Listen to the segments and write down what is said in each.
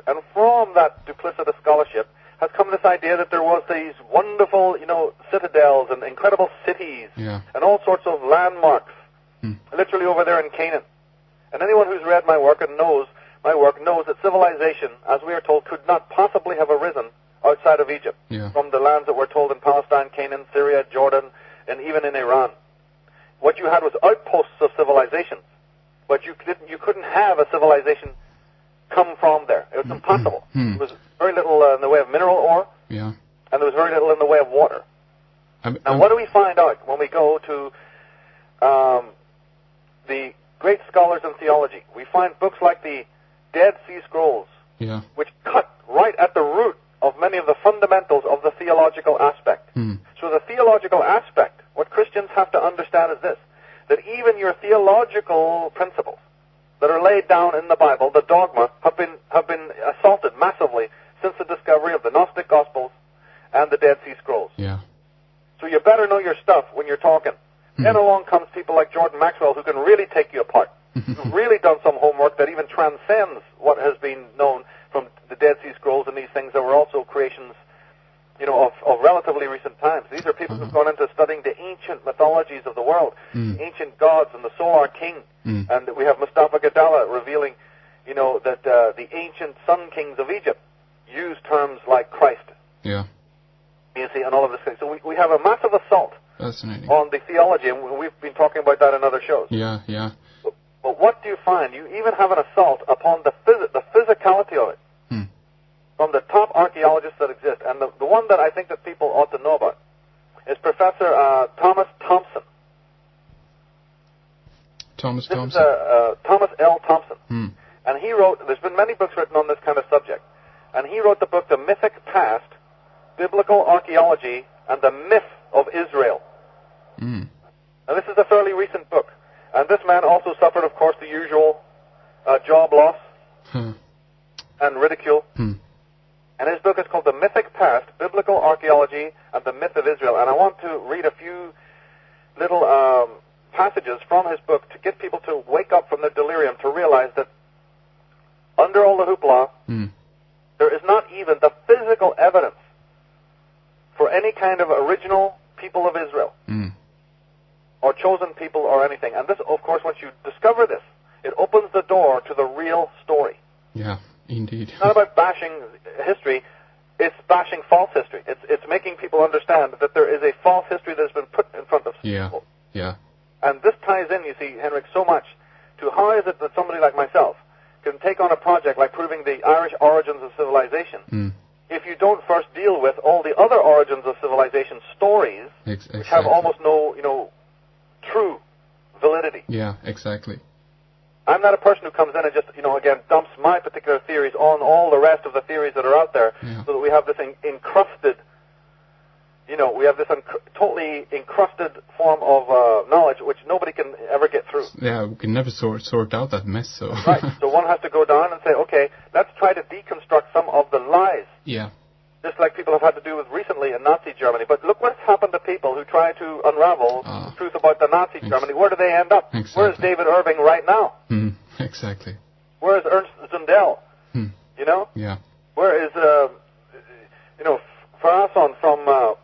And from that duplicitous scholarship has come this idea that there was these wonderful, citadels and incredible cities and all sorts of landmarks, literally over there in Canaan. And anyone who's read my work and knows my work knows that civilization, as we are told, could not possibly have arisen outside of Egypt, from the lands that we're told in Palestine, Canaan, Syria, Jordan, and even in Iran. What you had was outposts of civilizations, but you couldn't have a civilization come from there. It was impossible. There was very little in the way of mineral ore, and there was very little in the way of water. And what do we find out when we go to the great scholars in theology? We find books like the Dead Sea Scrolls, which cut right at the root of many of the fundamentals of the theological aspect. So the theological aspect, what Christians have to understand is this, that even your theological principles that are laid down in the Bible, the dogma, have been assaulted massively since the discovery of the Gnostic Gospels and the Dead Sea Scrolls. So you better know your stuff when you're talking. Then along comes people like Jordan Maxwell who can really take you apart, who've really done some homework that even transcends what has been known from the Dead Sea Scrolls and these things that were also creations, of relatively recent times. These are people who've gone into studying the ancient mythologies of the world, the ancient gods and the Solar King. And we have Mustafa Gadala revealing, that the ancient sun kings of Egypt used terms like Christ. You see, and all of this thing. So we have a massive assault on the theology, and we've been talking about that in other shows. But what do you find? You even have an assault upon the physicality of it from the top archaeologists that exist. And the one that I think that people ought to know about is Professor Thomas Thompson. Thomas L. Thompson. And he wrote, there's been many books written on this kind of subject, and he wrote the book, The Mythic Past, Biblical Archaeology and the Myth of Israel. Now this is a fairly recent book. And this man also suffered, of course, the usual job loss and ridicule. And his book is called The Mythic Past, Biblical Archaeology and the Myth of Israel. And I want to read a few little passages from his book to get people to wake up from their delirium, to realize that under all the hoopla, there is not even the physical evidence for any kind of original people of Israel or chosen people or anything. And this, of course, once you discover this, it opens the door to the real story. Indeed. It's not about bashing history, it's bashing false history. It's making people understand that there is a false history that has been put in front of people. And this ties in, you see, Henrik, so much to how is it that somebody like myself can take on a project like proving the Irish origins of civilization if you don't first deal with all the other origins of civilization stories, which have almost no, true validity. Exactly. I'm not a person who comes in and just, again, dumps my particular theories on all the rest of the theories that are out there, so that we have this encrusted, we have this totally encrusted form of knowledge which nobody can ever get through. We can never sort out that mess. So Right. So one has to go down and say, okay, let's try to deconstruct some of the lies. Just like people have had to do with recently in Nazi Germany. But look what's happened to people who try to unravel the truth about the Nazi Germany. Where do they end up? Where is David Irving right now? Exactly. Where is Ernst Zundel? Where is, Frasson from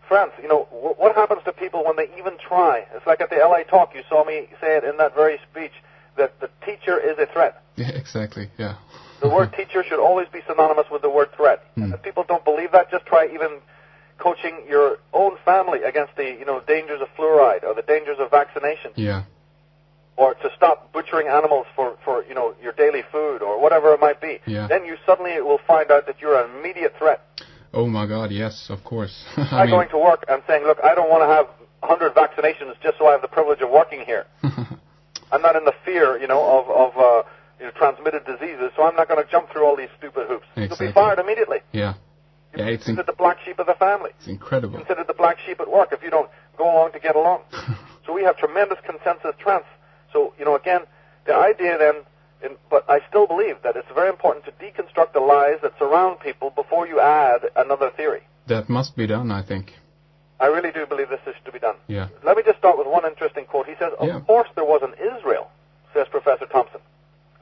France? What happens to people when they even try? It's like at the LA talk, you saw me say it in that very speech, that the teacher is a threat. Exactly, The word teacher should always be synonymous with the word threat. And if people don't believe that, just try even coaching your own family against the, dangers of fluoride or the dangers of vaccination. Or to stop butchering animals for your daily food or whatever it might be. Then you suddenly will find out that you're an immediate threat. Oh my God, yes, of course. I'm going to work and saying, look, I don't want to have 100 vaccinations just so I have the privilege of working here. I'm not in the fear, of transmitted diseases, so I'm not going to jump through all these stupid hoops. You'll be fired immediately. You're considered the black sheep of the family. It's incredible. You're considered the black sheep at work if you don't go along to get along. So we have tremendous consensus trance. So, again, the idea then, but I still believe that it's very important to deconstruct the lies that surround people before you add another theory. That must be done, I think. I really do believe this is to be done. Let me just start with one interesting quote. He says, of course there was an Israel, says Professor Thompson.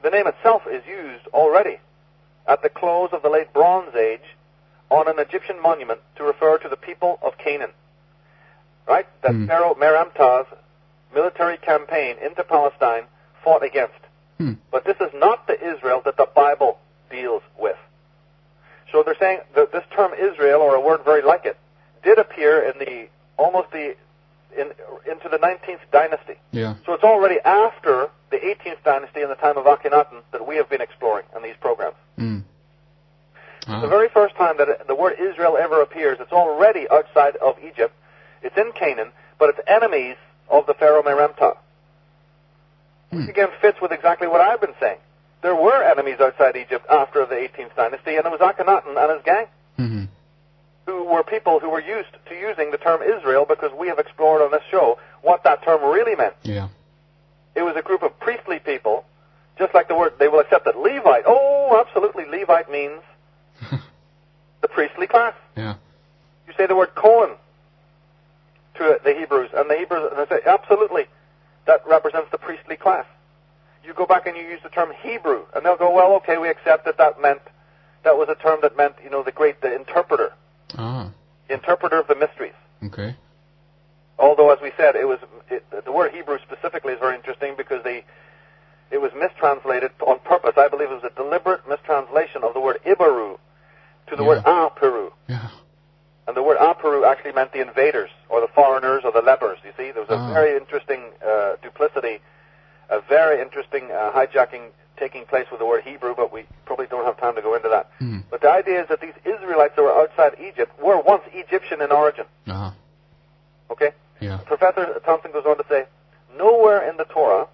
The name itself is used already at the close of the late Bronze Age on an Egyptian monument to refer to the people of Canaan. Right? That Pharaoh Meramta's military campaign into Palestine fought against. But this is not the Israel that the Bible deals with. So they're saying that this term Israel, or a word very like it, did appear in into the 19th dynasty. Yeah. So it's already after the 18th dynasty in the time of Akhenaten that we have been exploring in these programs. The very first time that the word Israel ever appears, it's already outside of Egypt. It's in Canaan, but it's enemies of the Pharaoh Meramta. Which again fits with exactly what I've been saying. There were enemies outside Egypt after the 18th dynasty, and it was Akhenaten and his gang, who were people who were used to using the term Israel, because we have explored on this show what that term really meant. Yeah. It was a group of priestly people, just like the word, they will accept that Levite. Oh, absolutely, Levite means the priestly class. Yeah. You say the word Cohen to the Hebrews, and the Hebrews, and they say, absolutely, that represents the priestly class. You go back and you use the term Hebrew, and they'll go, well, okay, we accept that that was a term that meant, the interpreter. The interpreter of the mysteries. Okay. Although, as we said, the word Hebrew specifically is very interesting because it was mistranslated on purpose. I believe it was a deliberate mistranslation of the word Ibaru to the word Aperu. Yeah. And the word Aperu actually meant the invaders, or the foreigners, or the lepers. You see, there was a very interesting duplicity, a very interesting hijacking taking place with the word Hebrew, but we probably don't have time to go into that. But the idea is that these Israelites that were outside Egypt were once Egyptian in origin. Okay? Yeah. Professor Thompson goes on to say, nowhere in the Torah,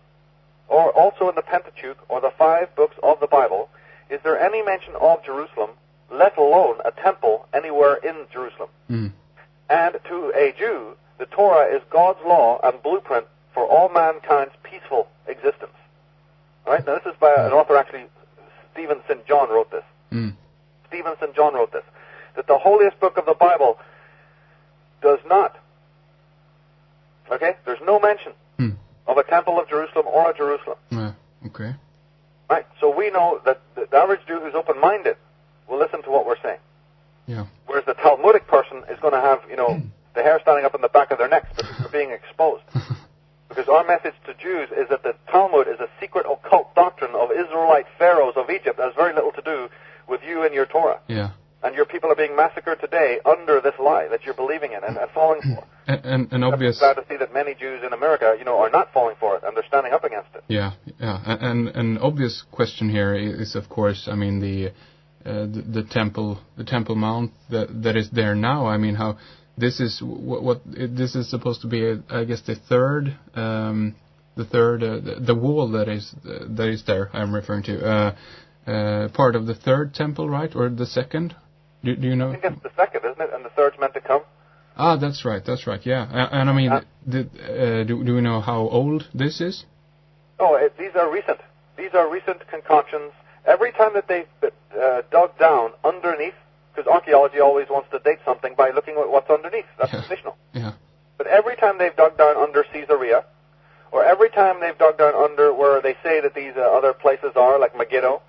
or also in the Pentateuch, or the 5 books of the Bible, is there any mention of Jerusalem, let alone a temple anywhere in Jerusalem. And to a Jew, the Torah is God's law and blueprint for all mankind's peaceful existence. All right? Now, this is by an author, actually, Stephen St. John wrote this. Stephen St. John wrote this, that the holiest book of the Bible does not, there's no mention of a temple of Jerusalem or a Jerusalem. Okay. Right? So we know that the average Jew who's open-minded will listen to what we're saying. Yeah. Whereas the Talmudic person is going to have, the hair standing up in the back of their necks because they're being exposed. Because our message to Jews is that the Talmud is a secret occult doctrine of Israelite pharaohs of Egypt that has very little to do with you and your Torah. Yeah. And your people are being massacred today under this lie that you're believing in and falling for. And obvious. I'm glad to see that many Jews in America, are not falling for it and they're standing up against it. Yeah, yeah. And an obvious question here is, of course, I mean, the Temple Mount that is there now. I mean, how this is this is supposed to be, I guess, the wall that is there. I'm referring to part of the third temple, right, or the second? Do you know? I think it's the second, isn't it? And the third's meant to come. That's right. Yeah, and I mean, do we know how old this is? Oh, these are recent. These are recent concoctions. Every time that they've dug down underneath, because archaeology always wants to date something by looking at what's underneath. That's traditional. Yeah. But every time they've dug down under Caesarea, or every time they've dug down under where they say that these other places are, like Megiddo,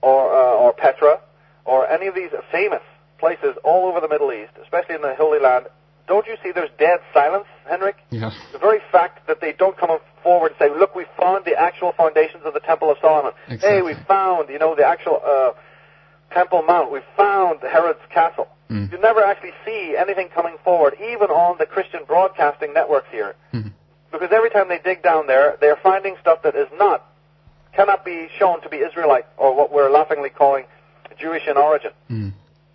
or Petra, or any of these famous places all over the Middle East, especially in the Holy Land, don't you see there's dead silence, Henrik? Yeah. The very fact that they don't come forward and say, look, we found the actual foundations of the Temple of Solomon. Exactly. Hey, we found, the actual Temple Mount. We found Herod's castle. You never actually see anything coming forward, even on the Christian broadcasting networks here. Because every time they dig down there, they're finding stuff that cannot be shown to be Israelite, or what we're laughingly calling Jewish in origin.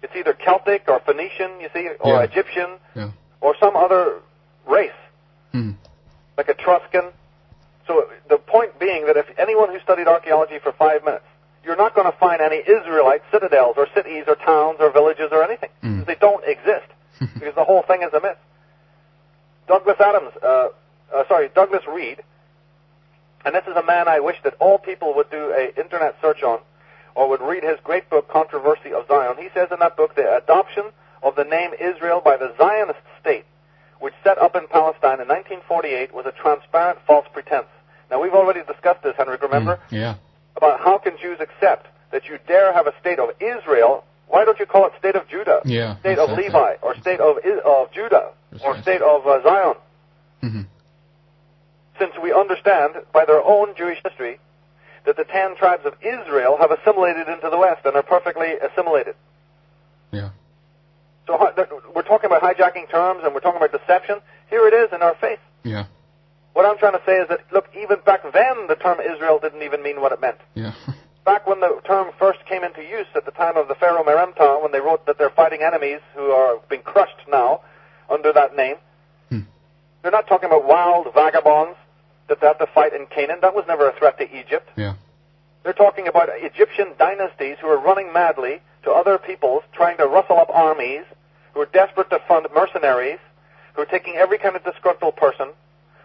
It's either Celtic or Phoenician, you see, or Egyptian, or some other race, like Etruscan. So the point being that if anyone who studied archaeology for 5 minutes, you're not going to find any Israelite citadels or cities or towns or villages or anything. They don't exist, because the whole thing is a myth. Douglas Reed, and this is a man I wish that all people would do an internet search on, or would read his great book, Controversy of Zion. He says in that book, the adoption of the name Israel by the Zionist state, which set up in Palestine in 1948, was a transparent false pretense. Now, we've already discussed this, Henrik, remember? Yeah. About how can Jews accept that you dare have a state of Israel, why don't you call it state of Judah, state of Levi, or state of Judah, or state of Zion? Mm-hmm. Since we understand by their own Jewish history that the 10 tribes of Israel have assimilated into the West and are perfectly assimilated. Yeah. So we're talking about hijacking terms and we're talking about deception. Here it is in our face. Yeah. What I'm trying to say is that, look, even back then the term Israel didn't even mean what it meant. Yeah. Back when the term first came into use at the time of the Pharaoh Meremta, when they wrote that they're fighting enemies who are being crushed now under that name, they're not talking about wild vagabonds that they have to fight in Canaan. That was never a threat to Egypt. Yeah. They're talking about Egyptian dynasties who are running madly to other peoples, trying to rustle up armies, who are desperate to fund mercenaries, who are taking every kind of disgruntled person,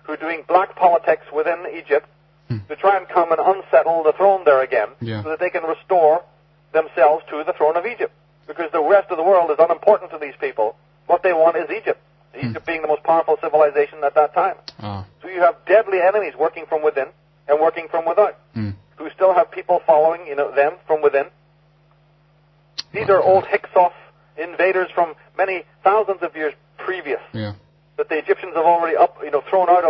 who are doing black politics within Egypt to try and come and unsettle the throne there again so that they can restore themselves to the throne of Egypt. Because the rest of the world is unimportant to these people. What they want is Egypt. Egypt being the most powerful civilization at that time. So you have deadly enemies working from within and working from without, who still have people following them from within. These are old Hyksos invaders from many thousands of years previous that the Egyptians have already thrown out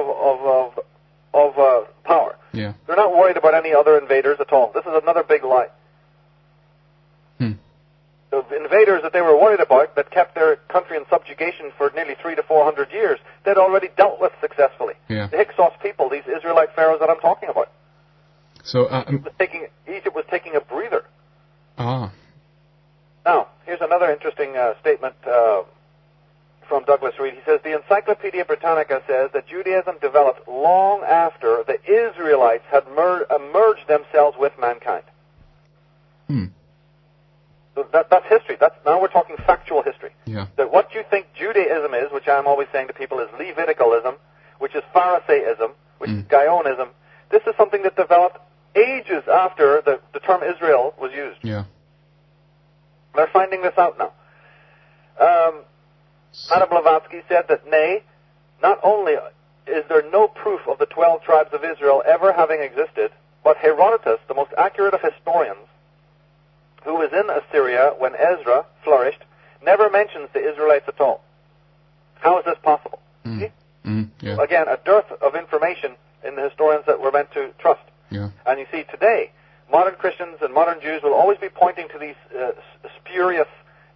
of power. Yeah. They're not worried about any other invaders at all. This is another big lie. The invaders that they were worried about that kept their country in subjugation for nearly 300 to 400 years, they'd already dealt with successfully. Yeah. The Hyksos people, these Israelite pharaohs that I'm talking about. So Egypt was taking a breather. Ah. Now, here's another interesting statement from Douglas Reed. He says, the Encyclopedia Britannica says that Judaism developed long after the Israelites had merged themselves with mankind. So that's history. Now we're talking factual history. Yeah. That what you think Judaism is, which I'm always saying to people, is Leviticalism, which is Pharisaism, which is Gaionism. This is something that developed ages after the term Israel was used. Yeah. They're finding this out now. Madame Blavatsky said that, nay, not only is there no proof of the 12 tribes of Israel ever having existed, but Herodotus, the most accurate of historians, who was in Assyria when Ezra flourished, never mentions the Israelites at all. How is this possible? See? Yeah. Again, a dearth of information in the historians that we're meant to trust. Yeah. And you see, today, modern Christians and modern Jews will always be pointing to these spurious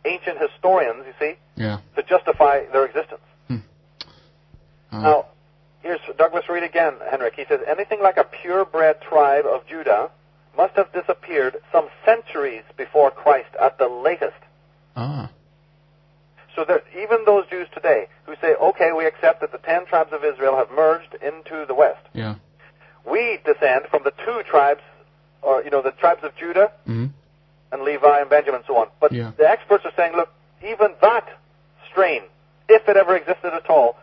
ancient historians, you see, to justify their existence. Now, here's Douglas Reed again, Henrik. He says, anything like a purebred tribe of Judah must have disappeared some centuries before Christ at the latest. So that even those Jews today who say, okay, we accept that the 10 tribes of Israel have merged into the West. Yeah. We descend from the 2 tribes, or, the tribes of Judah and Levi and Benjamin and so on. But the experts are saying, look, even that strain, if it ever existed at all,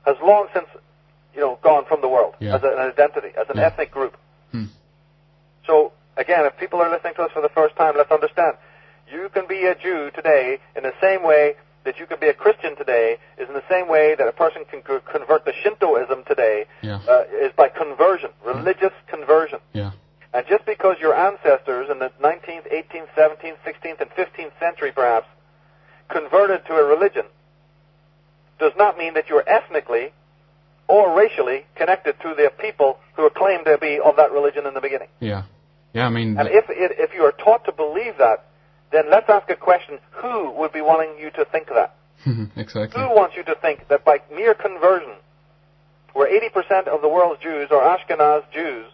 has long since, gone from the world as an identity, as an ethnic group. So, again, if people are listening to us for the first time, let's understand. You can be a Jew today in the same way that you can be a Christian today, is in the same way that a person can convert to Shintoism today, is by conversion, religious conversion. Yeah. And just because your ancestors in the 19th, 18th, 17th, 16th, and 15th century, perhaps, converted to a religion, does not mean that you're ethnically or racially connected to the people who are claimed to be of that religion in the beginning. Yeah. Yeah, I mean... And if you are taught to believe that, then let's ask a question, who would be wanting you to think that? Exactly. Who wants you to think that by mere conversion, where 80% of the world's Jews are Ashkenaz Jews,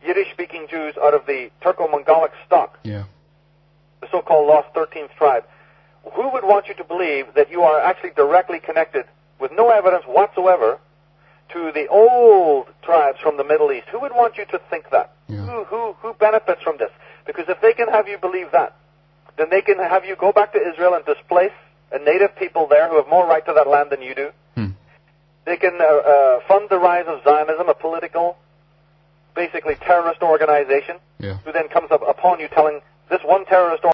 Yiddish-speaking Jews out of the Turco-Mongolic stock, the so-called lost 13th tribe, who would want you to believe that you are actually directly connected, with no evidence whatsoever, to the old tribes from the Middle East? Who would want you to think that? Who benefits from this? Because if they can have you believe that, then they can have you go back to Israel and displace a native people there who have more right to that land than you do. They can fund the rise of Zionism, a political, basically terrorist organization, who then comes up upon you telling this one terrorist organization